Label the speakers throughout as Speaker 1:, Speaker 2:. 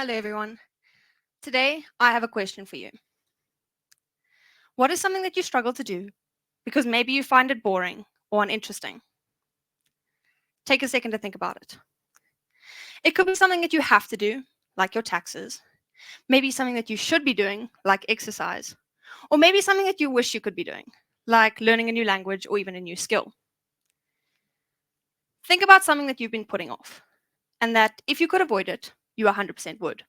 Speaker 1: Hello, everyone. Today, I have a question for you. What is something that you struggle to do because maybe you find it boring or uninteresting? Take a second to think about it. It could be something that you have to do, like your taxes, maybe something that you should be doing, like exercise, or maybe something that you wish you could be doing, like learning a new language or even a new skill. Think about something that you've been putting off, and that if you could avoid it, you 100% would.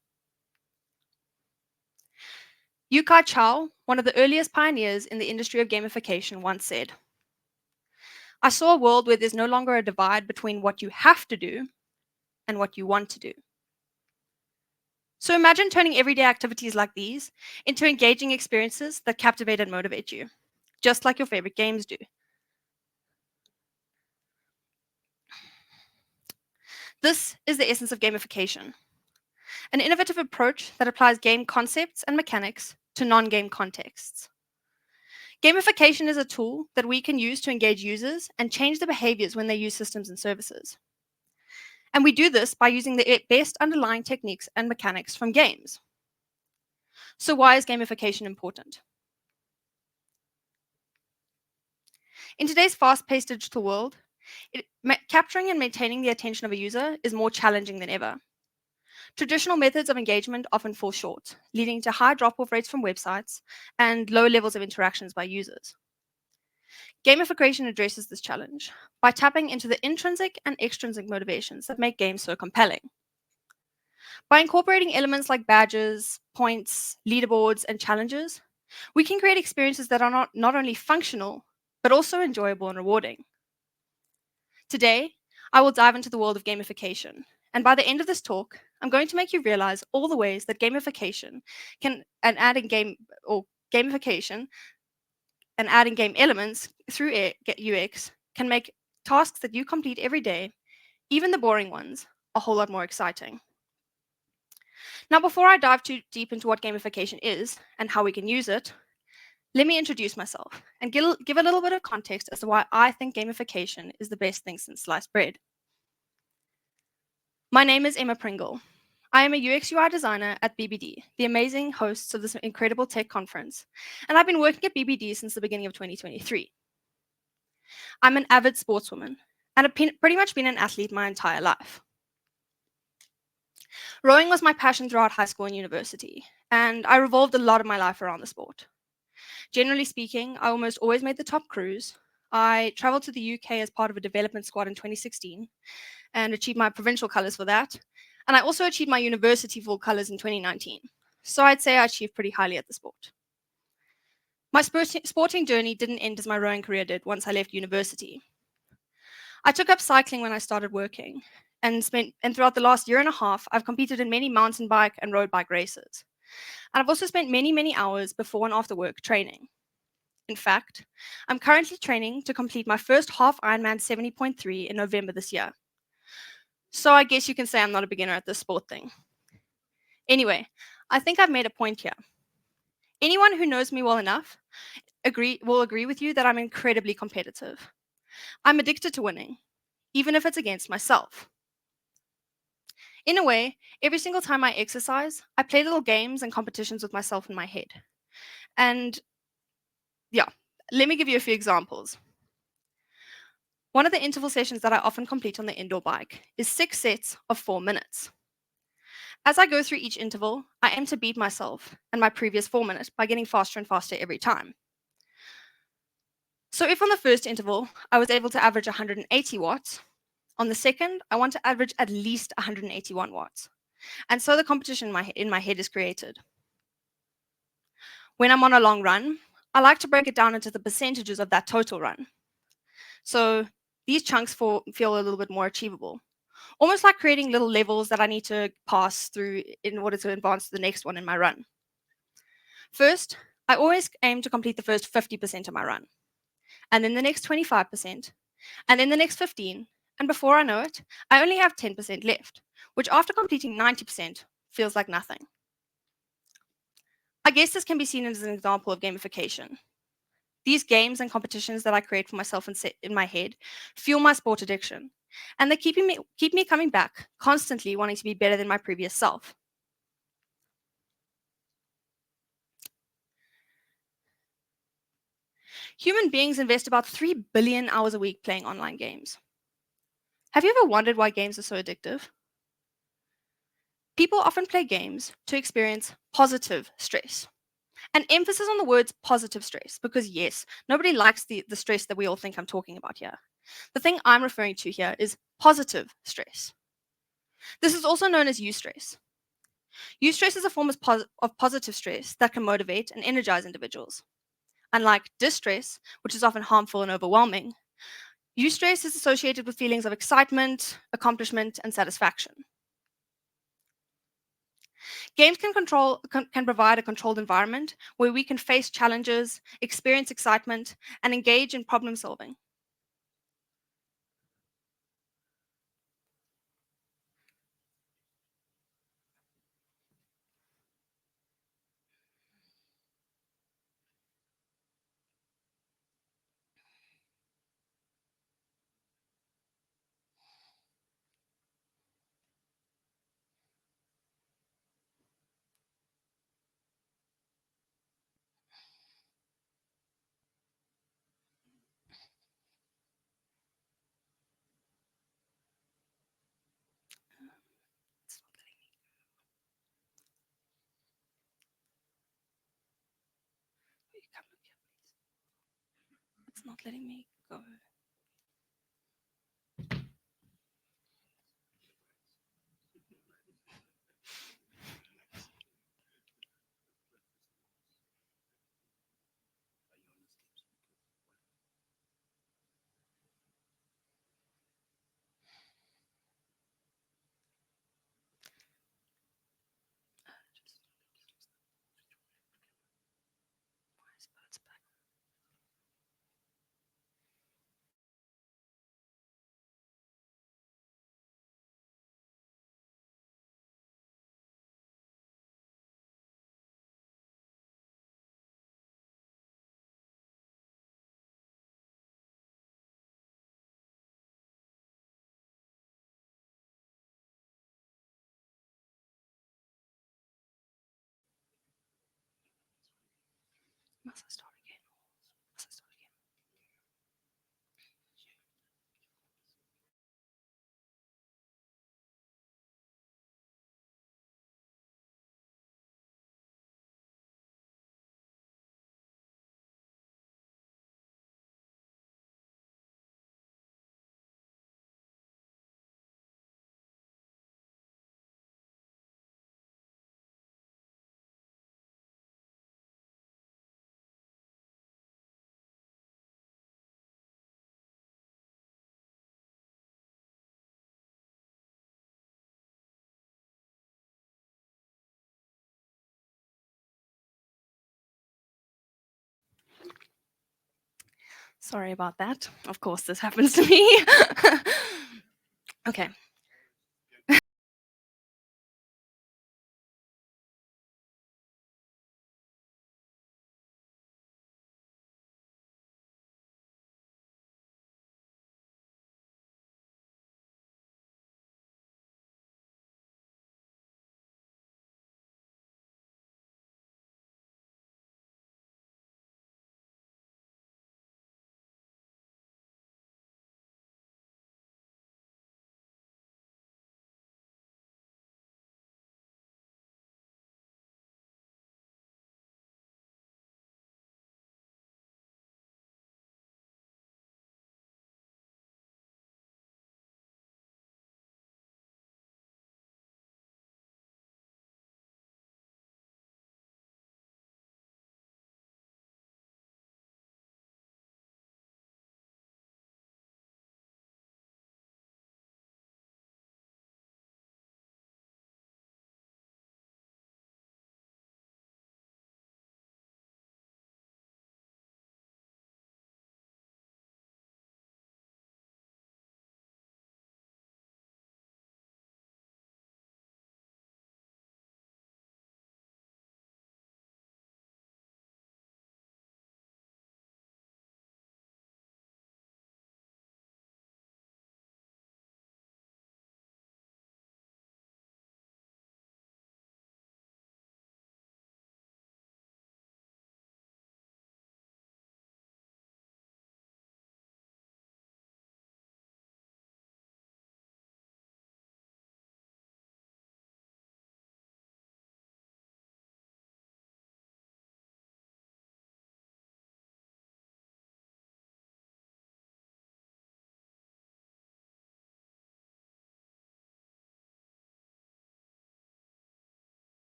Speaker 1: Yukai Chao, one of the earliest pioneers in the industry of gamification, once said, I saw a world where there's no longer a divide between what you have to do and what you want to do. So imagine turning everyday activities like these into engaging experiences that captivate and motivate you, just like your favorite games do. This is the essence of gamification, an innovative approach that applies game concepts and mechanics to non game contexts. Gamification is a tool that we can use to engage users and change their behaviors when they use systems and services. And we do this by using the best underlying techniques and mechanics from games. So, why is gamification important? In today's fast paced digital world, capturing and maintaining the attention of a user is more challenging than ever. Traditional methods of engagement often fall short, leading to high drop off rates from websites and low levels of interactions by users. Gamification addresses this challenge by tapping into the intrinsic and extrinsic motivations that make games so compelling. By incorporating elements like badges, points, leaderboards, and challenges, we can create experiences that are not only functional, but also enjoyable and rewarding. Today, I will dive into the world of gamification, and by the end of this talk, I'm going to make you realize all the ways that gamification can and adding game or gamification and adding game elements through UX can make tasks that you complete every day, even the boring ones, a whole lot more exciting. Now, before I dive too deep into what gamification is and how we can use it, let me introduce myself and give a little bit of context as to why I think gamification is the best thing since sliced bread. My name is Emma Pringle. I am a UX UI designer at BBD, the amazing hosts of this incredible tech conference, and I've been working at BBD since the beginning of 2023. I'm an avid sportswoman and have pretty much been an athlete my entire life. Rowing was my passion throughout high school and university, and I revolved a lot of my life around the sport. Generally speaking, I almost always made the top crews. I traveled to the UK as part of a development squad in 2016 and achieved my provincial colours for that. And I also achieved my university full colours in 2019. So I'd say I achieved pretty highly at the sport. My sporting journey didn't end as my rowing career did once I left university. I took up cycling when I started working, and throughout the last year and a half, I've competed in many mountain bike and road bike races. And I've also spent many hours before and after work training. In fact, I'm currently training to complete my first half Ironman 70.3 in November this year. So I guess you can say I'm not a beginner at this sport thing. Anyway, I think I've made a point here. Anyone who knows me well enough will agree with you that I'm incredibly competitive. I'm addicted to winning, even if it's against myself. In a way, every single time I exercise, I play little games and competitions with myself in my head. And yeah, let me give you a few examples. One of the interval sessions that I often complete on the indoor bike is 6 sets of 4 minutes. As I go through each interval, I aim to beat myself and my previous 4 minutes by getting faster and faster every time. So if on the first interval I was able to average 180 watts, on the second I want to average at least 181 watts. And so the competition in my head is created. When I'm on a long run, I like to break it down into the percentages of that total run. So these chunks feel a little bit more achievable. Almost like creating little levels that I need to pass through in order to advance to the next one in my run. First, I always aim to complete the first 50% of my run, and then the next 25%, and then the next 15%, and before I know it, I only have 10% left, which after completing 90% feels like nothing. I guess this can be seen as an example of gamification. These games and competitions that I create for myself in my head fuel my sport addiction, and they keep me coming back, constantly wanting to be better than my previous self. Human beings invest about 3 billion hours a week playing online games. Have you ever wondered why games are so addictive? People often play games to experience positive stress. An emphasis on the words positive stress, because yes, nobody likes the stress that we all think I'm talking about here. The thing I'm referring to here is positive stress. This is also known as eustress. Eustress is a form of positive stress that can motivate and energize individuals. Unlike distress, which is often harmful and overwhelming, eustress is associated with feelings of excitement, accomplishment, and satisfaction. Games can provide a controlled environment where we can face challenges, experience excitement, and engage in problem solving. It's not letting me go. Must I start again? Must I start again? Sorry about that. Of course, this happens to me. Okay.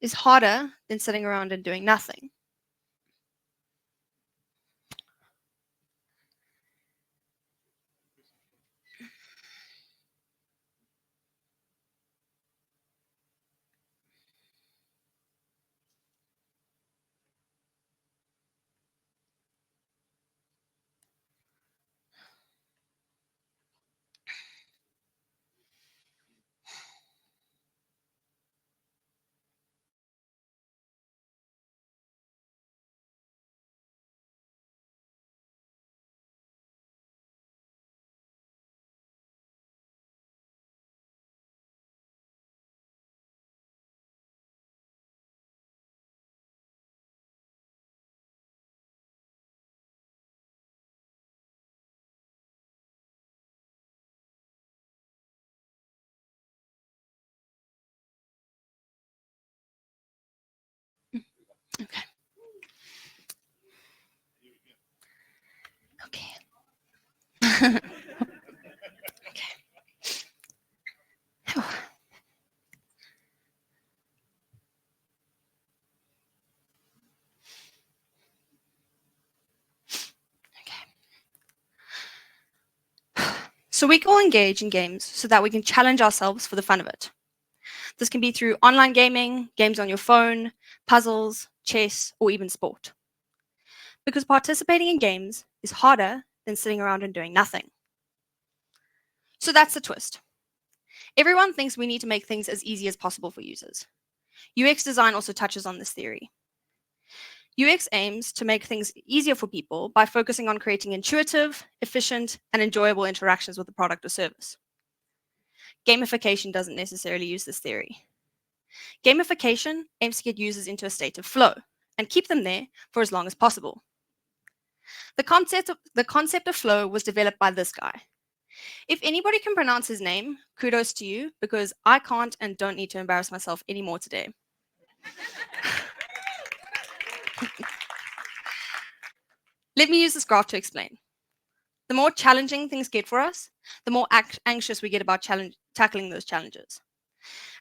Speaker 1: is harder than sitting around and doing nothing. Okay. Okay. Okay. So we can all engage in games so that we can challenge ourselves for the fun of it. This can be through online gaming, games on your phone, puzzles, chess, or even sport. Because participating in games is harder than sitting around and doing nothing. So that's the twist. Everyone thinks we need to make things as easy as possible for users. UX design also touches on this theory. UX aims to make things easier for people by focusing on creating intuitive, efficient, and enjoyable interactions with the product or service. Gamification doesn't necessarily use this theory. Gamification aims to get users into a state of flow and keep them there for as long as possible. The concept of flow was developed by this guy. If anybody can pronounce his name, kudos to you, because I can't and don't need to embarrass myself anymore today. Let me use this graph to explain. The more challenging things get for us, the more anxious we get about tackling those challenges.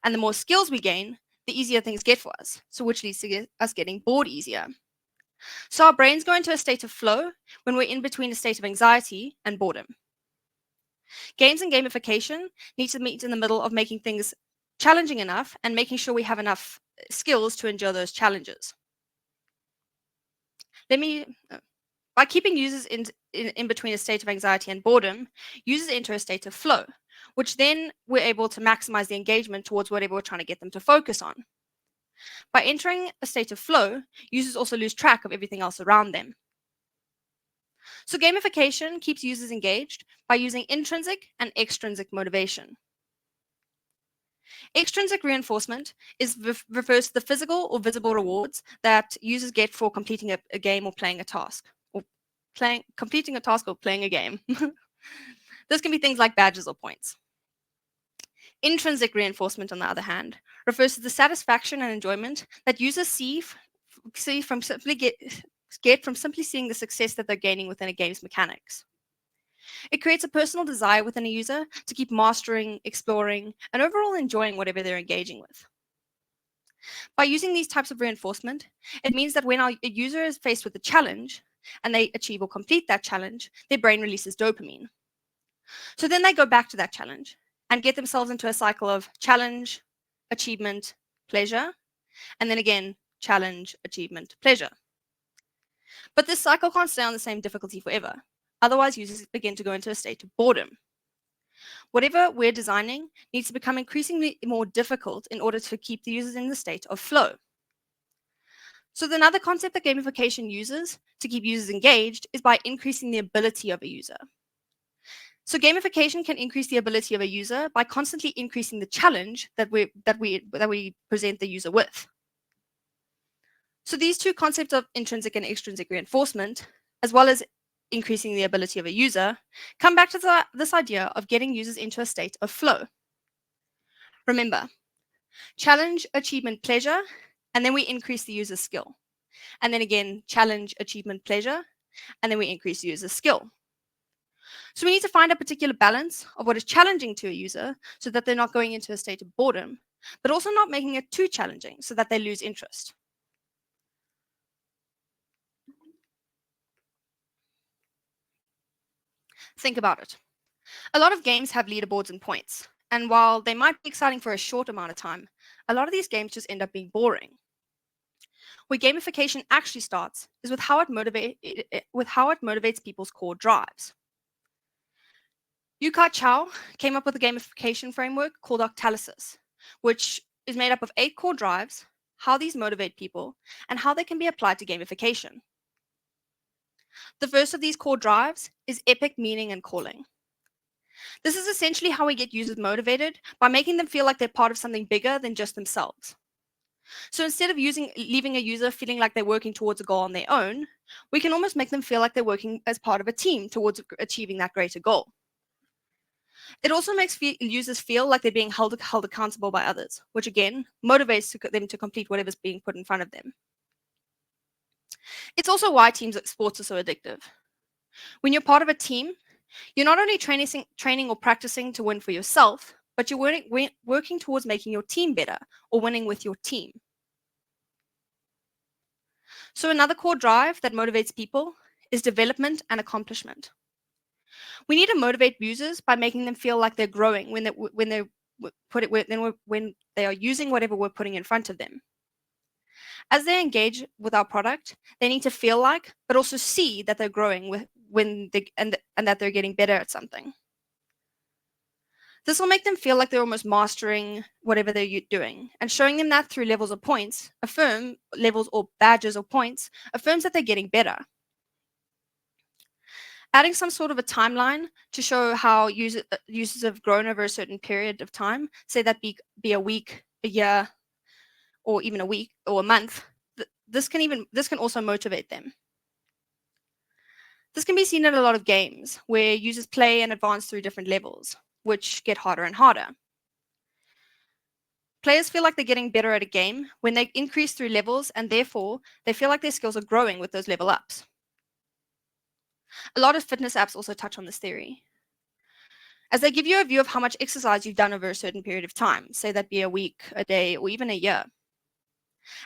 Speaker 1: And the more skills we gain, the easier things get for us, so which leads to us getting bored easier. So our brains go into a state of flow when we're in between a state of anxiety and boredom. Games and gamification need to meet in the middle of making things challenging enough and making sure we have enough skills to endure those challenges. By keeping users in between a state of anxiety and boredom, users enter a state of flow, which then we're able to maximize the engagement towards whatever we're trying to get them to focus on. By entering a state of flow, users also lose track of everything else around them. So gamification keeps users engaged by using intrinsic and extrinsic motivation. Extrinsic reinforcement refers to the physical or visible rewards that users get for completing a game or playing a task, or completing a task or playing a game. This can be things like badges or points. Intrinsic reinforcement, on the other hand, refers to the satisfaction and enjoyment that users get from simply seeing the success that they're gaining within a game's mechanics. It creates a personal desire within a user to keep mastering, exploring, and overall enjoying whatever they're engaging with. By using these types of reinforcement, it means that when a user is faced with a challenge and they achieve or complete that challenge, their brain releases dopamine. So then they go back to that challenge and get themselves into a cycle of challenge, achievement, pleasure, and then again, challenge, achievement, pleasure. But this cycle can't stay on the same difficulty forever. Otherwise, users begin to go into a state of boredom. Whatever we're designing needs to become increasingly more difficult in order to keep the users in the state of flow. So another concept that gamification uses to keep users engaged is by increasing the ability of a user. So gamification can increase the ability of a user by constantly increasing the challenge that we present the user with. So these two concepts of intrinsic and extrinsic reinforcement, as well as increasing the ability of a user, come back to this idea of getting users into a state of flow. Remember, challenge, achievement, pleasure, and then we increase the user's skill. And then again, challenge, achievement, pleasure, and then we increase the user's skill. So we need to find a particular balance of what is challenging to a user so that they're not going into a state of boredom, but also not making it too challenging so that they lose interest. Think about it. A lot of games have leaderboards and points, and while they might be exciting for a short amount of time, a lot of these games just end up being boring. Where gamification actually starts is with how it motivates people's core drives. Yukai Chao came up with a gamification framework called Octalysis, which is made up of 8 core drives, how these motivate people, and how they can be applied to gamification. The first of these core drives is epic meaning and calling. This is essentially how we get users motivated by making them feel like they're part of something bigger than just themselves. So instead of leaving a user feeling like they're working towards a goal on their own, we can almost make them feel like they're working as part of a team towards achieving that greater goal. It also makes users feel like they're being held accountable by others, which again motivates them to complete whatever's being put in front of them. It's also why teams at sports are so addictive. When you're part of a team, you're not only training or practicing to win for yourself, but you're working towards making your team better or winning with your team. So another core drive that motivates people is development and accomplishment. We need to motivate users by making them feel like they're growing when they are using whatever we're putting in front of them. As they engage with our product, they need to feel like, but also see that they're growing and that they're getting better at something. This will make them feel like they're almost mastering whatever they're doing, and showing them that through levels or points, levels or badges or points, affirms that they're getting better. Adding some sort of a timeline to show how users have grown over a certain period of time, say that be a week, a year, or even a week or a month, this can also motivate them. This can be seen in a lot of games where users play and advance through different levels, which get harder and harder. Players feel like they're getting better at a game when they increase through levels, and therefore they feel like their skills are growing with those level ups. A lot of fitness apps also touch on this theory, as they give you a view of how much exercise you've done over a certain period of time, say that be a week, a day, or even a year.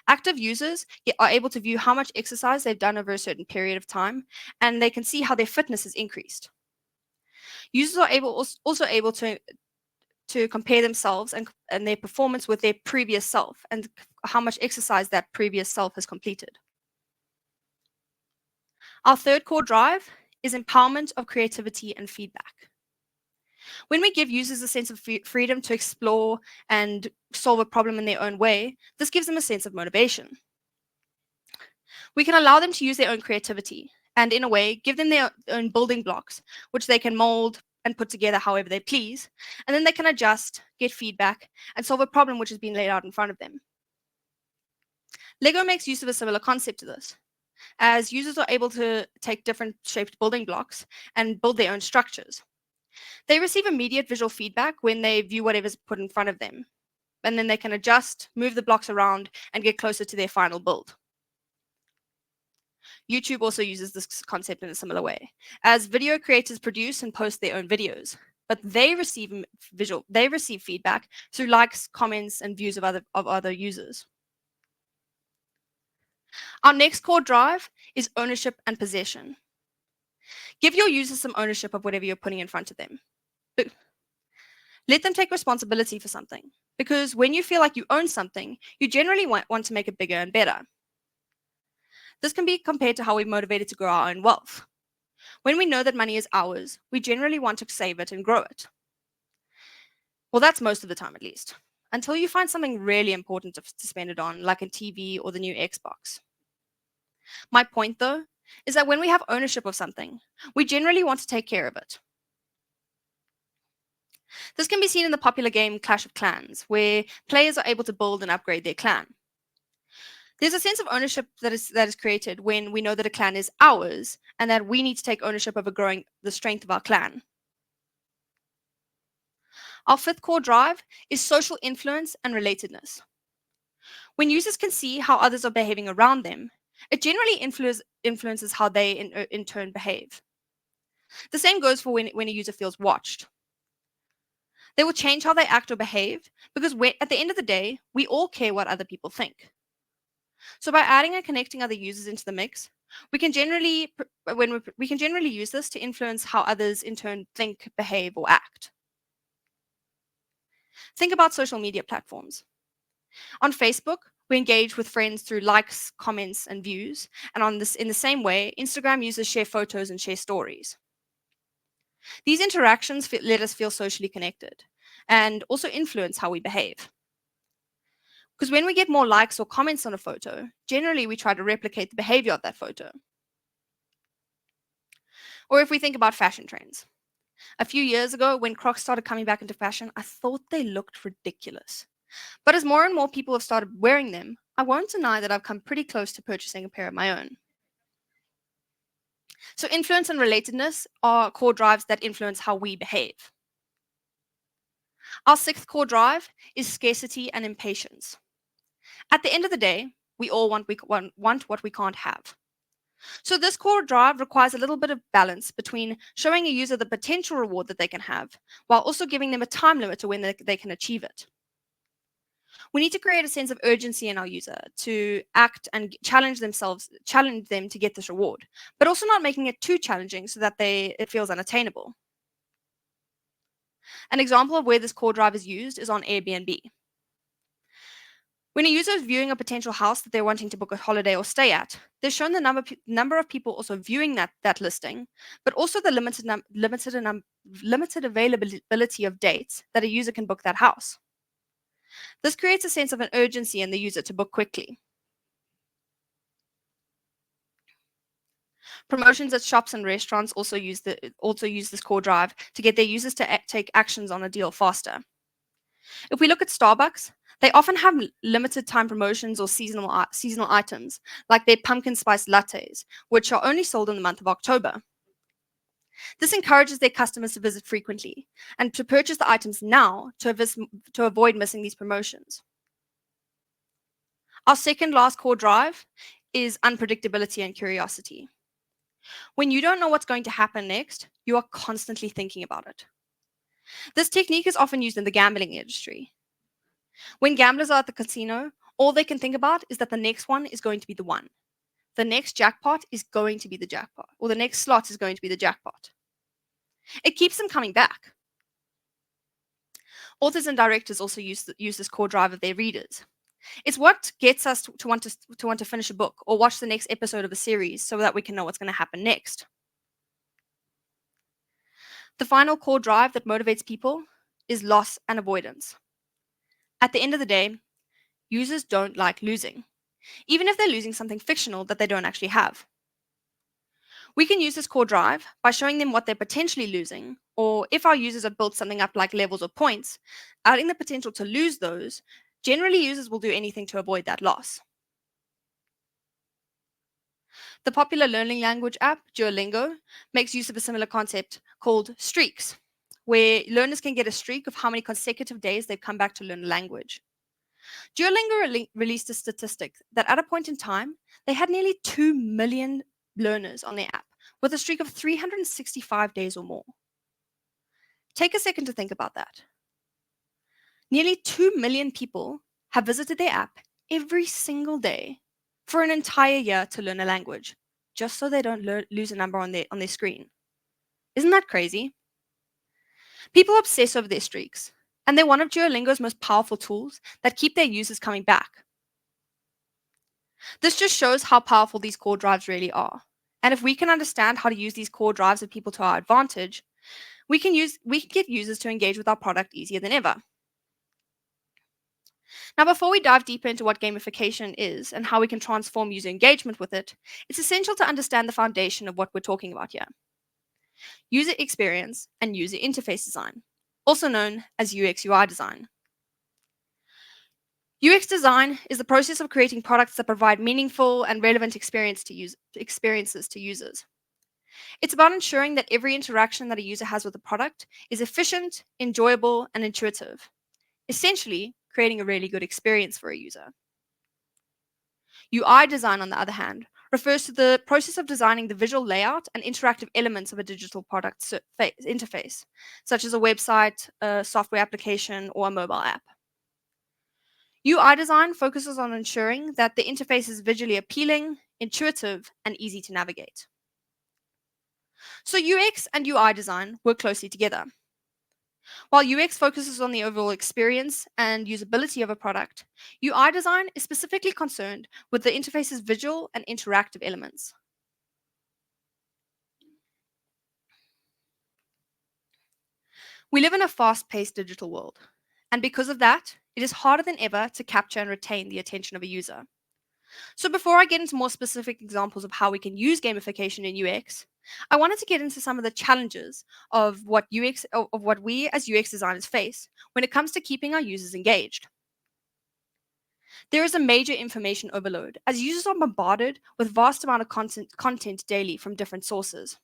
Speaker 1: Active users are able to view how much exercise they've done over a certain period of time, and they can see how their fitness has increased. Users are also able to compare themselves and their performance with their previous self and how much exercise that previous self has completed. Our third core drive is empowerment of creativity and feedback. When we give users a sense of freedom to explore and solve a problem in their own way, this gives them a sense of motivation. We can allow them to use their own creativity and, in a way, give them their own building blocks, which they can mold and put together however they please, and then they can adjust, get feedback, and solve a problem which has been laid out in front of them. Lego makes use of a similar concept to this, as users are able to take different shaped building blocks and build their own structures. They receive immediate visual feedback when they view whatever's put in front of them, and then they can adjust, move the blocks around, and get closer to their final build. YouTube also uses this concept in a similar way, as video creators produce and post their own videos, but they receive feedback through likes, comments, and views of other users. Our next core drive is ownership and possession. Give your users some ownership of whatever you're putting in front of them. Let them take responsibility for something, because when you feel like you own something, you generally want to make it bigger and better. This can be compared to how we're motivated to grow our own wealth. When we know that money is ours, we generally want to save it and grow it. Well, that's most of the time at least, until you find something really important to spend it on, like a TV or the new Xbox. My point, though, is that when we have ownership of something, we generally want to take care of it. This can be seen in the popular game Clash of Clans, where players are able to build and upgrade their clan. There's a sense of ownership that is created when we know that a clan is ours and that we need to take ownership over growing the strength of our clan. Our fifth core drive is social influence and relatedness. When users can see how others are behaving around them, it generally influences how they in turn behave. The same goes for when a user feels watched. They will change how they act or behave because at the end of the day, we all care what other people think. So by adding and connecting other users into the mix, we can generally we can generally use this to influence how others in turn think, behave, or act. Think about social media platforms. On Facebook, we engage with friends through likes, comments, and views, and in the same way, Instagram users share photos and share stories. These interactions let us feel socially connected and also influence how we behave. Because when we get more likes or comments on a photo, generally we try to replicate the behavior of that photo. Or if we think about fashion trends. A few years ago, when Crocs started coming back into fashion, I thought they looked ridiculous. But as more and more people have started wearing them, I won't deny that I've come pretty close to purchasing a pair of my own. So influence and relatedness are core drives that influence how we behave. Our sixth core drive is scarcity and impatience. At the end of the day, we all want what we can't have. So this core drive requires a little bit of balance between showing a user the potential reward that they can have, while also giving them a time limit to when they can achieve it. We need to create a sense of urgency in our user to act and challenge them to get this reward, but also not making it too challenging so that it feels unattainable. An example of where this core drive is used is on Airbnb. When a user is viewing a potential house that they're wanting to book a holiday or stay at, they're shown the number of people also viewing that listing, but also the limited availability of dates that a user can book that house. This creates a sense of an urgency in the user to book quickly. Promotions at shops and restaurants also use this core drive to get their users to take actions on a deal faster. If we look at Starbucks, they often have limited time promotions or seasonal items, like their pumpkin spice lattes, which are only sold in the month of October. This encourages their customers to visit frequently and to purchase the items now to avoid missing these promotions. Our second last core drive is unpredictability and curiosity. When you don't know what's going to happen next, you are constantly thinking about it. This technique is often used in the gambling industry. When gamblers are at the casino, all they can think about is that the next one is going to be the one. The next jackpot is going to be the jackpot, or the next slot is going to be the jackpot. It keeps them coming back. Authors and directors also use this core drive of their readers. It's what gets us to want to finish a book or watch the next episode of a series so that we can know what's going to happen next. The final core drive that motivates people is loss and avoidance. At the end of the day, users don't like losing, even if they're losing something fictional that they don't actually have. We can use this core drive by showing them what they're potentially losing, or if our users have built something up like levels or points, adding the potential to lose those, generally users will do anything to avoid that loss. The popular learning language app, Duolingo, makes use of a similar concept called streaks, where learners can get a streak of how many consecutive days they've come back to learn a language. Duolingo released a statistic that at a point in time, they had nearly 2 million learners on their app with a streak of 365 days or more. Take a second to think about that. Nearly 2 million people have visited their app every single day for an entire year to learn a language, just so they don't lose a number on their screen. Isn't that crazy? People obsess over their streaks, and they're one of Duolingo's most powerful tools that keep their users coming back. This just shows how powerful these core drives really are. And if we can understand how to use these core drives of people to our advantage, we can get users to engage with our product easier than ever. Now, before we dive deeper into what gamification is and how we can transform user engagement with it, it's essential to understand the foundation of what we're talking about here. User experience and user interface design, also known as UX/UI design. UX design is the process of creating products that provide meaningful and relevant experiences to users. It's about ensuring that every interaction that a user has with a product is efficient, enjoyable, and intuitive. Essentially, creating a really good experience for a user. UI design, on the other hand, refers to the process of designing the visual layout and interactive elements of a digital product interface, such as a website, a software application, or a mobile app. UI design focuses on ensuring that the interface is visually appealing, intuitive, and easy to navigate. So UX and UI design work closely together. While UX focuses on the overall experience and usability of a product, UI design is specifically concerned with the interface's visual and interactive elements. We live in a fast-paced digital world, and because of that, it is harder than ever to capture and retain the attention of a user. So before I get into more specific examples of how we can use gamification in UX, I wanted to get into some of the challenges of what we as UX designers face when it comes to keeping our users engaged. There is a major information overload as users are bombarded with vast amount of content daily from different sources.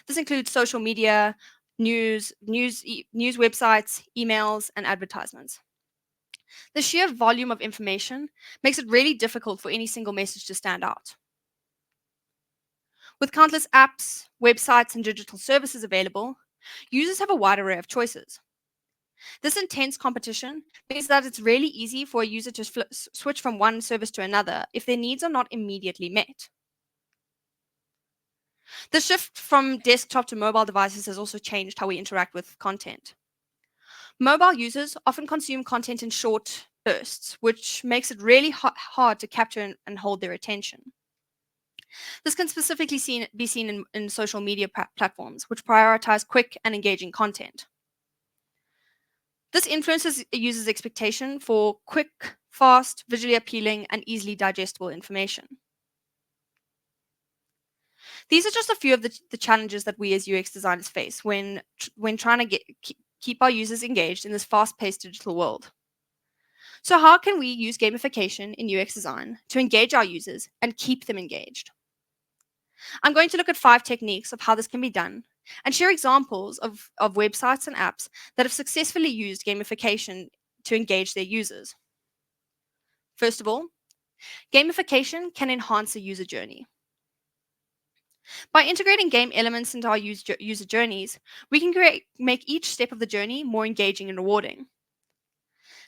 Speaker 1: This includes social media, news websites, emails, and advertisements. The sheer volume of information makes it really difficult for any single message to stand out. With countless apps, websites, and digital services available, users have a wide array of choices. This intense competition means that it's really easy for a user to switch from one service to another if their needs are not immediately met. The shift from desktop to mobile devices has also changed how we interact with content. Mobile users often consume content in short bursts, which makes it really hard to capture and hold their attention. This can specifically be seen in social media platforms, which prioritize quick and engaging content. This influences a user's expectation for quick, fast, visually appealing, and easily digestible information. These are just a few of the challenges that we as UX designers face when trying to keep our users engaged in this fast-paced digital world. So how can we use gamification in UX design to engage our users and keep them engaged? I'm going to look at 5 techniques of how this can be done and share examples of websites and apps that have successfully used gamification to engage their users. First of all, gamification can enhance a user journey. By integrating game elements into our user journeys, we can make each step of the journey more engaging and rewarding.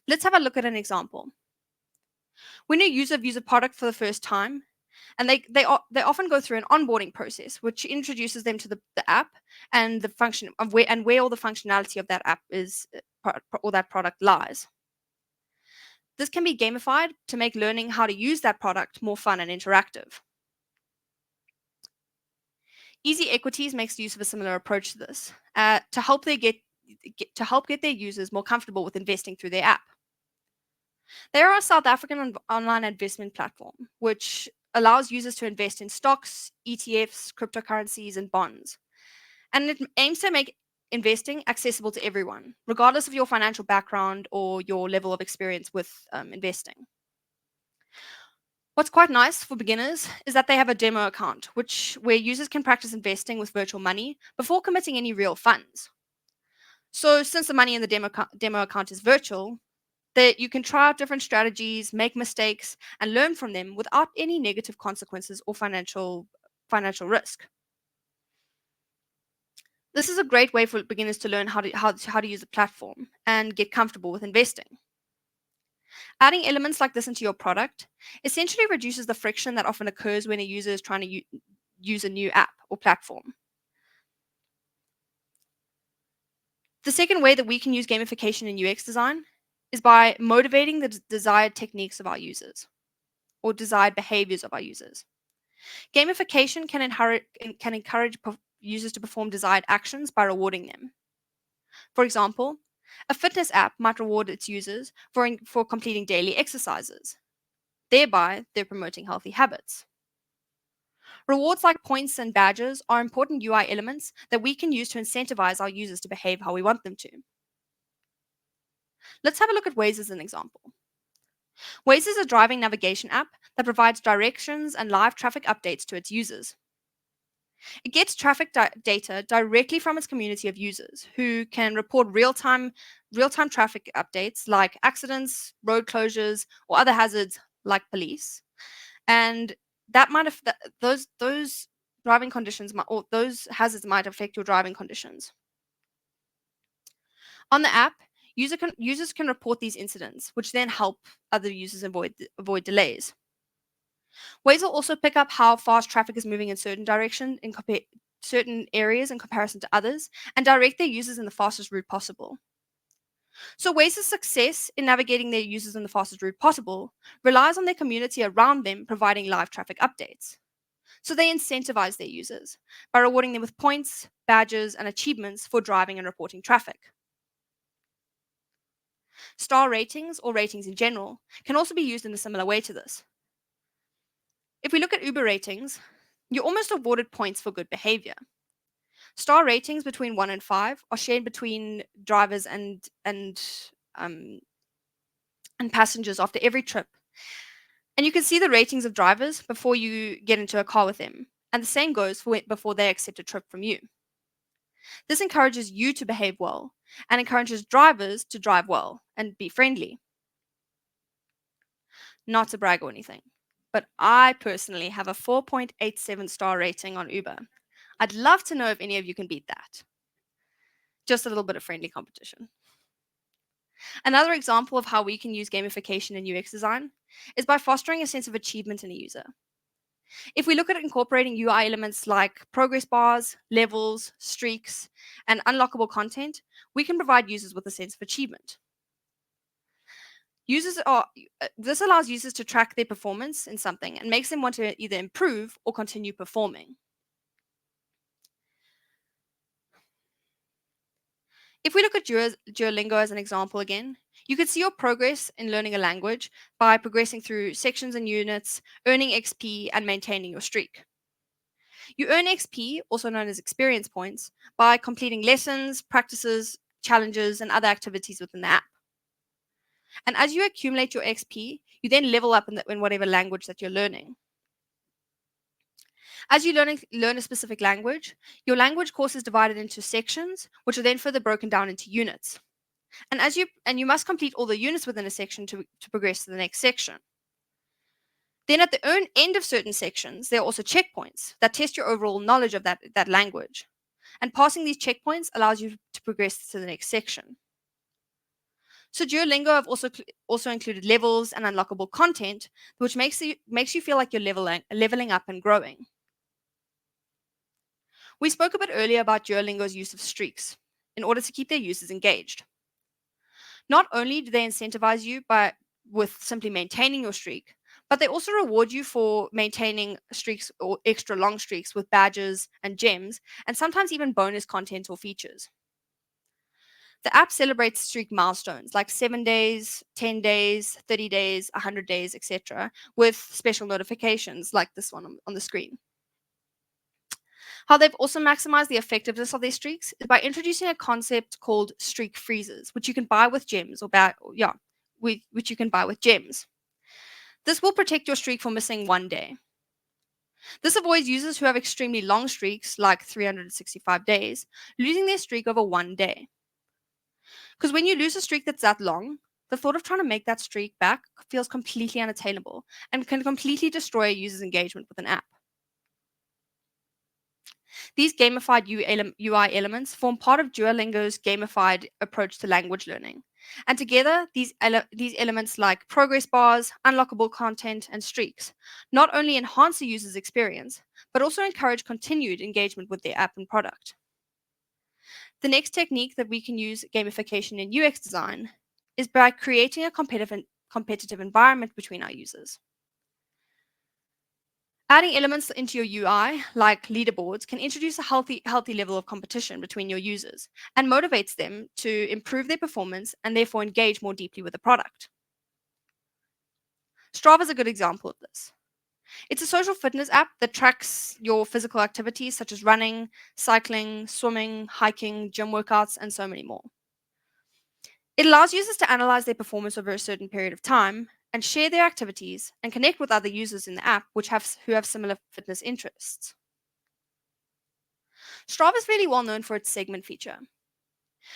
Speaker 1: Let's have a look at an example. When a user views a product for the first time, and they often go through an onboarding process, which introduces them to the app and the function of where all the functionality of that app is, or that product lies. This can be gamified to make learning how to use that product more fun and interactive. Easy Equities makes use of a similar approach to this to help get their users more comfortable with investing through their app. They are a South African online investment platform, which allows users to invest in stocks, ETFs, cryptocurrencies, and bonds. And it aims to make investing accessible to everyone, regardless of your financial background or your level of experience with investing. What's quite nice for beginners is that they have a demo account, where users can practice investing with virtual money before committing any real funds. So since the money in the demo account is virtual, that you can try out different strategies, make mistakes, and learn from them without any negative consequences or financial risk. This is a great way for beginners to learn how to use the platform and get comfortable with investing. Adding elements like this into your product essentially reduces the friction that often occurs when a user is trying to use a new app or platform. The second way that we can use gamification in UX design is by motivating the desired techniques of our users or desired behaviors of our users. Gamification can encourage users to perform desired actions by rewarding them. For example, a fitness app might reward its users for completing daily exercises. Thereby, they're promoting healthy habits. Rewards like points and badges are important UI elements that we can use to incentivize our users to behave how we want them to. Let's have a look at Waze as an example. Waze is a driving navigation app that provides directions and live traffic updates to its users. It gets traffic data directly from its community of users who can report real-time traffic updates like accidents, road closures, or other hazards like police. And that might have those driving conditions might, or those hazards might affect your driving conditions. On the app, users can report these incidents, which then help other users avoid delays. Waze will also pick up how fast traffic is moving in certain areas in comparison to others, and direct their users in the fastest route possible. So Waze's success in navigating their users in the fastest route possible relies on their community around them providing live traffic updates. So they incentivize their users by rewarding them with points, badges, and achievements for driving and reporting traffic. Star ratings, or ratings in general, can also be used in a similar way to this. If we look at Uber ratings, you're almost awarded points for good behavior. Star ratings between 1 and 5 are shared between drivers um, and passengers after every trip. And you can see the ratings of drivers before you get into a car with them. And the same goes for before they accept a trip from you. This encourages you to behave well and encourages drivers to drive well and be friendly. Not to brag or anything, but I personally have a 4.87 star rating on Uber. I'd love to know if any of you can beat that. Just a little bit of friendly competition. Another example of how we can use gamification in UX design is by fostering a sense of achievement in a user. If we look at incorporating UI elements like progress bars, levels, streaks, and unlockable content, we can provide users with a sense of achievement. This allows users to track their performance in something and makes them want to either improve or continue performing. If we look at Duolingo as an example again, you can see your progress in learning a language by progressing through sections and units, earning XP, and maintaining your streak. You earn XP, also known as experience points, by completing lessons, practices, challenges, and other activities within the app. And as you accumulate your XP, you then level up in whatever language that you're learning. As you learn a specific language, your language course is divided into sections, which are then further broken down into units. And you must complete all the units within a section to progress to the next section. Then at the end of certain sections, there are also checkpoints that test your overall knowledge of that language. And passing these checkpoints allows you to progress to the next section. So Duolingo have also included levels and unlockable content, which makes you feel like you're leveling up and growing. We spoke a bit earlier about Duolingo's use of streaks in order to keep their users engaged. Not only do they incentivize you with simply maintaining your streak, but they also reward you for maintaining streaks or extra long streaks with badges and gems, and sometimes even bonus content or features. The app celebrates streak milestones like 7 days, 10 days, 30 days, 100 days, etc., with special notifications like this one on the screen. How they've also maximized the effectiveness of their streaks is by introducing a concept called streak freezes, which you can buy with gems which you can buy with gems. This will protect your streak from missing 1 day. This avoids users who have extremely long streaks, like 365 days, losing their streak over 1 day. Because when you lose a streak that's that long, the thought of trying to make that streak back feels completely unattainable and can completely destroy a user's engagement with an app. These gamified UI elements form part of Duolingo's gamified approach to language learning. And together, these elements like progress bars, unlockable content, and streaks not only enhance the user's experience, but also encourage continued engagement with their app and product. The next technique that we can use gamification in UX design is by creating a competitive environment between our users. Adding elements into your UI, like leaderboards, can introduce a healthy level of competition between your users and motivates them to improve their performance and therefore engage more deeply with the product. Strava is a good example of this. It's a social fitness app that tracks your physical activities such as running, cycling, swimming, hiking, gym workouts, and so many more. It allows users to analyze their performance over a certain period of time and share their activities and connect with other users in the app who have similar fitness interests. Strava is really well known for its segment feature,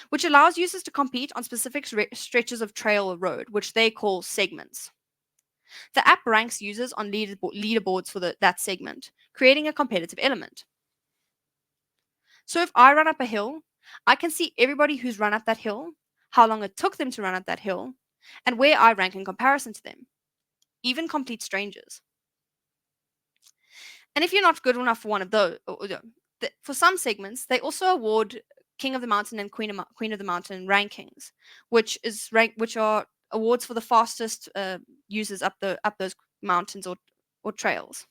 Speaker 1: which allows users to compete on specific stretches of trail or road, which they call segments. The app ranks users on leaderboards for that segment, creating a competitive element. So if I run up a hill, I can see everybody who's run up that hill, how long it took them to run up that hill, and where I rank in comparison to them, even complete strangers. And if you're not good enough for one of those, for some segments, they also award King of the Mountain and Queen of the Mountain rankings, which are awards for the fastest users up those mountains or trails.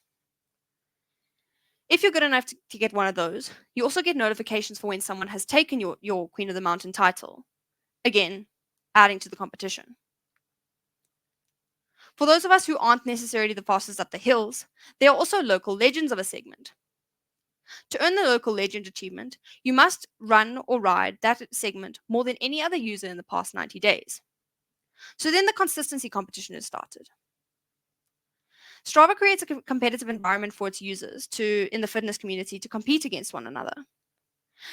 Speaker 1: If you're good enough to get one of those, you also get notifications for when someone has taken your Queen of the Mountain title. Again, adding to the competition. For those of us who aren't necessarily the fastest up the hills, there are also local legends of a segment. To earn the local legend achievement, you must run or ride that segment more than any other user in the past 90 days. So then the consistency competition is started. Strava creates a competitive environment for its users in the fitness community to compete against one another.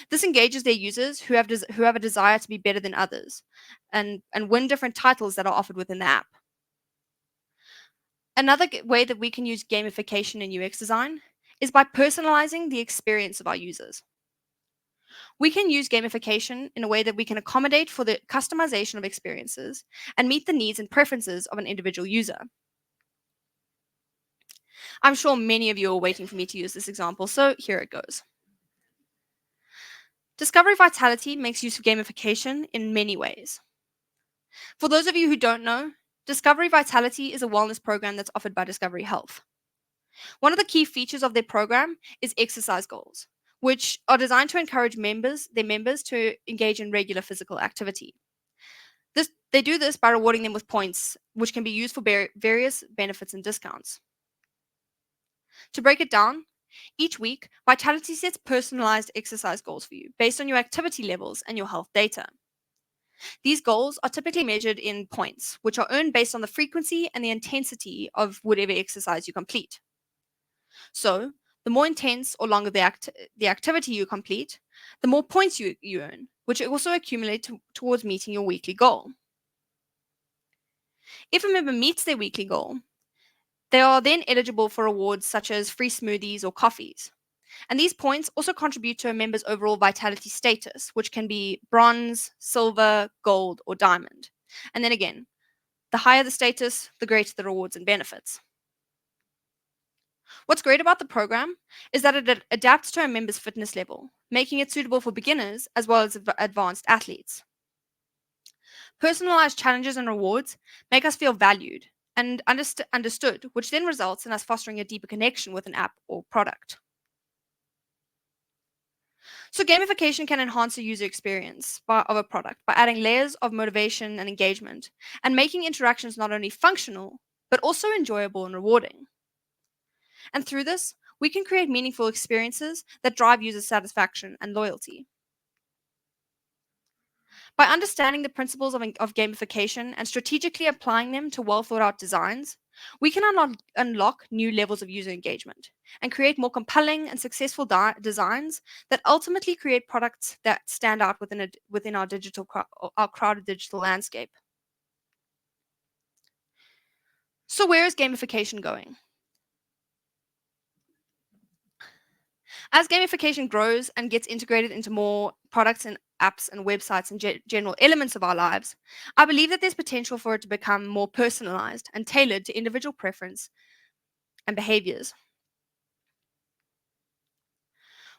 Speaker 1: This engages their users who have a desire to be better than others and win different titles that are offered within the app. Another way that we can use gamification in UX design is by personalizing the experience of our users. We can use gamification in a way that we can accommodate for the customization of experiences and meet the needs and preferences of an individual user. I'm sure many of you are waiting for me to use this example, so here it goes. Discovery Vitality makes use of gamification in many ways. For those of you who don't know, Discovery Vitality is a wellness program that's offered by Discovery Health. One of the key features of their program is exercise goals, which are designed to encourage their members to engage in regular physical activity. They do this by rewarding them with points, which can be used for various benefits and discounts. To break it down, each week, Vitality sets personalized exercise goals for you based on your activity levels and your health data. These goals are typically measured in points, which are earned based on the frequency and the intensity of whatever exercise you complete. So, the more intense or longer the activity you complete, the more points you earn, which also accumulate towards meeting your weekly goal. If a member meets their weekly goal, they are then eligible for rewards such as free smoothies or coffees. And these points also contribute to a member's overall vitality status, which can be bronze, silver, gold, or diamond. And then again, the higher the status, the greater the rewards and benefits. What's great about the program is that it adapts to a member's fitness level, making it suitable for beginners as well as advanced athletes. Personalized challenges and rewards make us feel valued and understood, which then results in us fostering a deeper connection with an app or product. So gamification can enhance the user experience of a product by adding layers of motivation and engagement and making interactions not only functional, but also enjoyable and rewarding. And through this, we can create meaningful experiences that drive user satisfaction and loyalty. By understanding the principles of gamification and strategically applying them to well thought out designs, we can unlock new levels of user engagement and create more compelling and successful designs that ultimately create products that stand out within our crowded digital landscape. So where is gamification going? As gamification grows and gets integrated into more products and apps and websites and general elements of our lives, I believe that there's potential for it to become more personalized and tailored to individual preference and behaviors.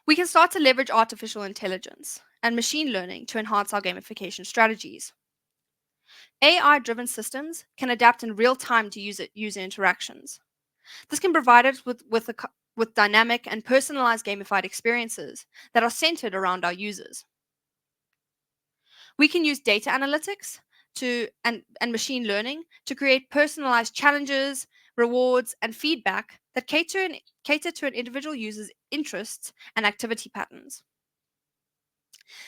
Speaker 1: We can start to leverage artificial intelligence and machine learning to enhance our gamification strategies. AI-driven systems can adapt in real time to user interactions. This can provide us with dynamic and personalized gamified experiences that are centered around our users. We can use data analytics and machine learning to create personalized challenges, rewards, and feedback that cater to an individual user's interests and activity patterns.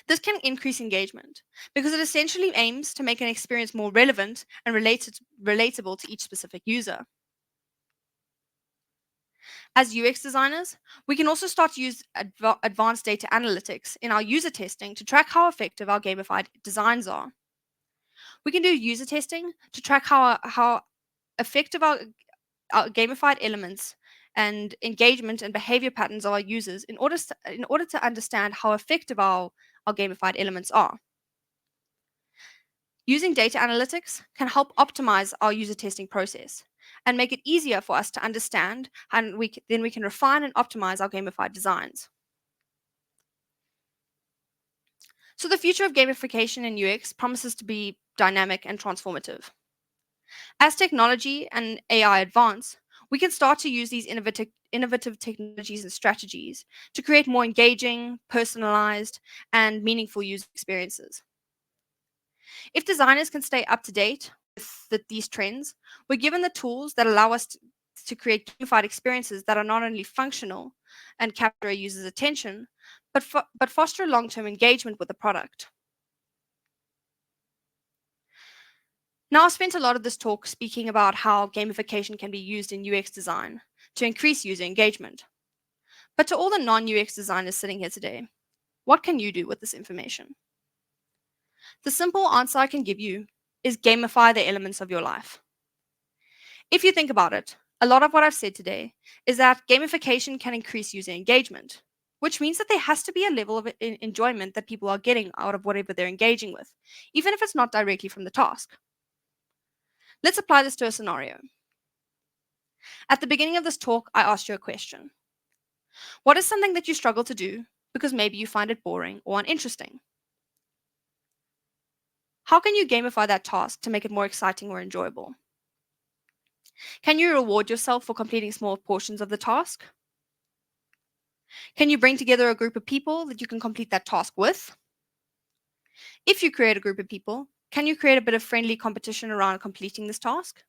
Speaker 1: This can increase engagement because it essentially aims to make an experience more relevant and relatable to each specific user. As UX designers, we can also start to use advanced data analytics in our user testing to track how effective our gamified designs are. We can do user testing to track how effective our gamified elements and engagement and behavior patterns of our users in order to understand how effective our gamified elements are. Using data analytics can help optimize our user testing process and make it easier for us to understand, and then we can refine and optimize our gamified designs. So the future of gamification and UX promises to be dynamic and transformative. As technology and AI advance, we can start to use these innovative technologies and strategies to create more engaging, personalized, and meaningful user experiences. If designers can stay up to date with these trends, we're given the tools that allow us to create gamified experiences that are not only functional and capture a user's attention, but foster long-term engagement with the product. Now, I've spent a lot of this talk speaking about how gamification can be used in UX design to increase user engagement. But to all the non-UX designers sitting here today, what can you do with this information? The simple answer I can give you is gamify the elements of your life. If you think about it, a lot of what I've said today is that gamification can increase user engagement, which means that there has to be a level of enjoyment that people are getting out of whatever they're engaging with, even if it's not directly from the task. Let's apply this to a scenario. At the beginning of this talk, I asked you a question. What is something that you struggle to do because maybe you find it boring or uninteresting? How can you gamify that task to make it more exciting or enjoyable? Can you reward yourself for completing small portions of the task? Can you bring together a group of people that you can complete that task with? If you create a group of people, can you create a bit of friendly competition around completing this task?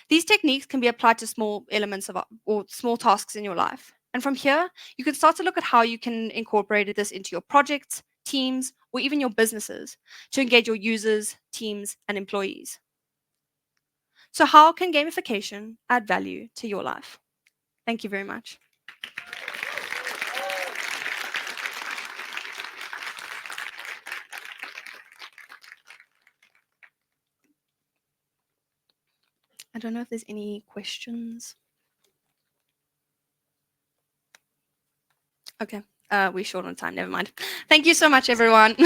Speaker 1: These techniques can be applied to small elements or small tasks in your life. And from here, you can start to look at how you can incorporate this into your projects, teams, or even your businesses to engage your users, teams, and employees. So how can gamification add value to your life? Thank you very much. I don't know if there's any questions. Okay, we're short on time, never mind. Thank you so much, everyone.